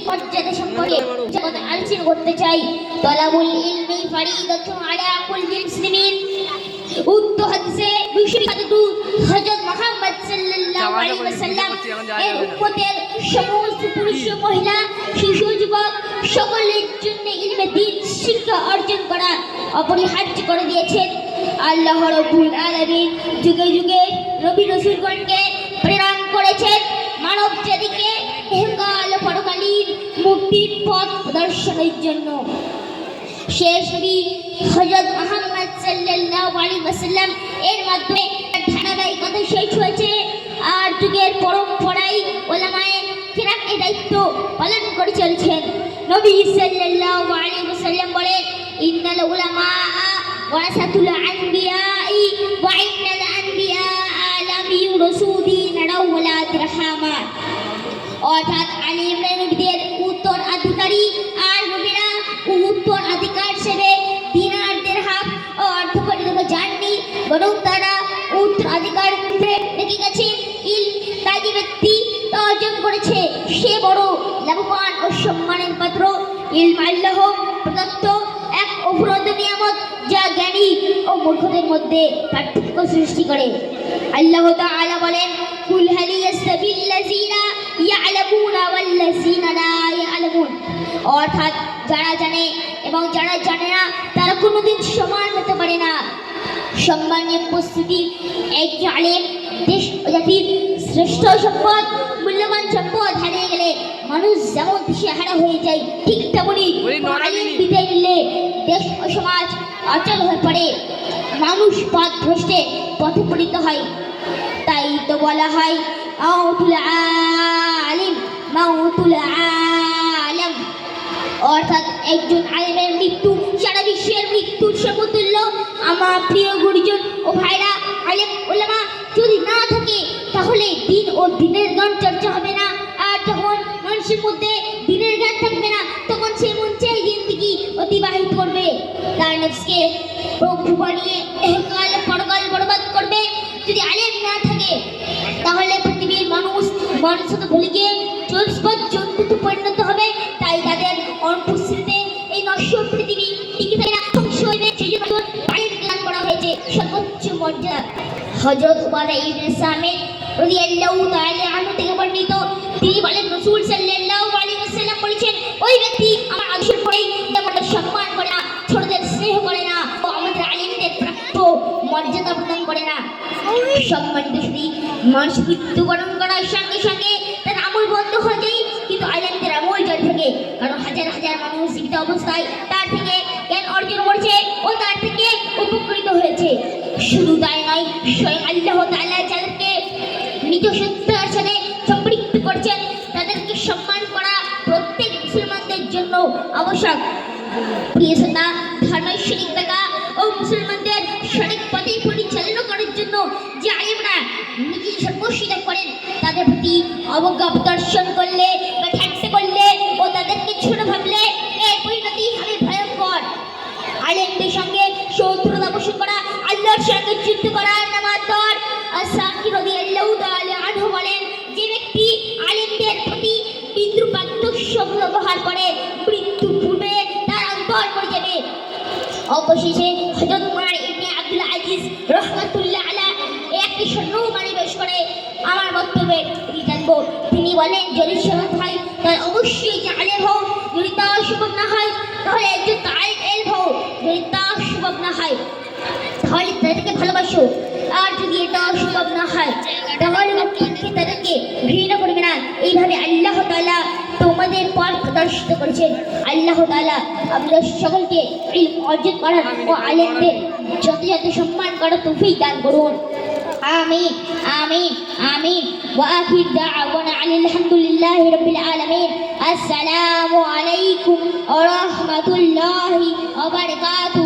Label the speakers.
Speaker 1: মর্যাদা সম্পর্কে জগৎ আলোচনা করতে চাই। তলাবুল ইলমি ফরিদাতুন আলা কুল্লি মুসলিমিন। উক্ত হাদিসে বিশ্ববিখ্যাত হযরত মুহাম্মদ সাল্লাল্লাহু আলাইহি ওয়াসাল্লাম এর উম্মতের সমস্ত পুরুষ মহিলা শিশু যুবক সকলের জন্য ইলমে দ্বীন শিক্ষা অর্জন করা অপরিহার্য করে দিয়েছেন। আল্লাহ রাব্বুল আলামিন যুগে যুগে নবী রাসূলগণকে প্রেরণ করেছেন মানব জাতিকে ইহকাল পরকালীন মুক্তির পথ প্রদর্শনের জন্য। শেষ নবী হযরত মুহাম্মদ সাল্লাল্লাহু আলাইহি ওয়াসাল্লাম এর মাধ্যমে ধারাবাহিকতা শেষ হয়েছে। আর যুগের পরম্পরায় উলামায়ে কিরাম এই দায়িত্ব পালন করে চলেছেন। নবী সাল্লাল্লাহু আলাইহি ওয়াসাল্লাম বলেন, ইন্নাল উলামা ওয়ারাসাতুল আনবিয়াই ওয়া ইন্নাল আনবিয়া লাম ইউরাসু দীনাও ওয়ালা দিরহামা। অর্থাৎ আলিমরা নবীদের উত্তরাধিকারী আর নবীরা উত্তরাধিকার হিসেবে দিনার দিরহাম ও অর্থ পরিণত যাননি, বরং তারা উত্তরাধিকার রেখে গেছেন ইলম। তাই যে ব্যক্তি অর্জন করেছে সে বড় লাভবান ও সম্মানের পাত্র। ইলম আল্লাহ প্রদত্ত এক অফুরন্ত নিয়ামত যা জ্ঞানী ও মূর্খদের মধ্যে পার্থক্য সৃষ্টি করে। আল্লাহ তাআলা বলেন, কুল হাল ইয়াসতাবিল লাযিনা ইয়ালামুনা ওয়াল লাযিনা লা ইয়ালামুন। অর্থাৎ যারা জানে এবং যারা জানে না তারা কোনোদিন সমান হতে পারে না। সম্মানীয় উপস্থিতি, একজন আলেম দেশ ও জাতির শ্রেষ্ঠ সম্পদ। মূল্যবান সম্পদ হারিয়ে গেলে মানুষ যেমন দিশেহারা হয়ে যায়, ঠিক তেমনই আলেম বিদায় নিলে দেশ ও সমাজ অচল হয়ে পড়ে, মানুষ পথভ্রষ্টে পথে পতিত হয়। তাই তো বলা হয় মাউতুল আলিম মাউতুল আলম। অর্থাৎ একজন আলেমের মৃত্যু সারা বিশ্বের মৃত্যুর সমতুল্য। আমার প্রিয় গুরুজন ও ভাইরা, আলেম উলামা যদি না থাকে তাহলে দিন ও দিনের জ্ঞান চর্চা হবে না। আর যখন মানুষের মধ্যে দিনের জ্ঞান থাকবে না তখন সে মন চাই জিন্দেগি অতিবাহিত করবে, তার নফসকে প্রভু বানিয়ে ইহকাল পরকাল বরবাদ করবে। যদি আলেম না থাকে তাহলে পৃথিবীর মানুষ মানুষকে ভুলে গিয়ে চোরস্পদ জন্তুতে পরিণত হবে। তাই তাদের অনুপস্থিতিতে এই নশ্বর পৃথিবী টিকে থাকে না, ধ্বংস হইবে। সেই জন্য আলেম জ্ঞান করা হয়েছে সর্বোচ্চ মর্যাদা। হযরত উবাদা ইবনে সামিত রাদিয়াল্লাহু তাআলা আনহু থেকে বর্ণিত, তিনি বলেন, রাসূল সাল্লাল্লাহু আলাইহি ওয়াসাল্লাম বলেছেন, ওই ব্যক্তি আমার আদর্শের পরেই আমাদের সম্মান করে না, ছোটদের স্নেহ করে না ও আমাদের আলেমদের প্রাপ্য মর্যাদা প্রদান করে না। সম্মানিত শুধু মানুষ মৃত্যুবরণ করার সঙ্গে সঙ্গে তার আমল বন্ধ হয়ে যায়, কিন্তু আলেমদের আমল জারি থাকে। কারণ হাজার হাজার মানুষ জীবিত অবস্থায় তার থেকে জ্ঞান অর্জন করছে ও তার থেকে উপকৃত হয়েছে। শুধু তাই নয়, স্বয়ং আল্লাহ তাআলা যাদেরকে নিজ সত্তার সাথে সম্পৃক্ত করছেন তাদেরকে সম্মান করা প্রত্যেক মুসলমানদের জন্য আবশ্যক। প্রিয় শ্রোতা, ধর্মের সঠিক ব্যাখ্যা ও মুসলমানদের সঠিক পথে পরিচালনা করার জন্য যে আলেমরা নিজে সর্বস্ব ত্যাগ করেন তাদের প্রতি অবজ্ঞা প্রদর্শন করলে বা ঠাট্টা করলে ও তাদেরকে ছোট ভাবলে এর পরিণতি হবে ভয়ঙ্কর। আলেমদের সঙ্গে শত্রুতা পোষণ করা আল্লাহর সঙ্গে যুদ্ধ করার নামান্তর। আস-সাকি রাদিয়াল্লাহু তাআলা আনহু বলেন, যে ব্যক্তি আলেমদের প্রতি বিদ্রুপাত্মক শব্দ ব্যবহার করে মৃত্যুর পূর্বে তার অন্তর মরে যাবে। অবশেষে হযরত উমর ইবনে আব্দুল আজিজ রাহমাতুল্লাহ আলাইহি একটি স্বর্ণবাণী পেশ করে আমার বক্তব্যে জানবো। তিনি বলেন, যদি সম্ভব হয় তাহলে অবশ্যই যে আলেম হোক, যদি তা সম্ভব না হয় তাহলে একজন তালিব ইলম হোক, যদি তা সম্ভব না হয় তাহলে তাদেরকে ভালোবাসো। আর যদি এটা সম্ভব না হয় তাহলে তাদেরকে ঘৃণা করবে না। এইভাবে আল্লাহ তাআলা তোমাদের পথ প্রদর্শিত করেছেন। আল্লাহ তাআলা আমাদের সকলকে ইলম অর্জন করার ও আলেমদের যথাযথ সম্মান করার তৌফিক দান করুন। আমিন আমিন আমিন। ওয়া আখির দাওয়ানা আলহামদুলিল্লাহি রাব্বিল আলামিন। আসসালামু আলাইকুম ওয়া রাহমাতুল্লাহি ওয়া বারাকাতুহু।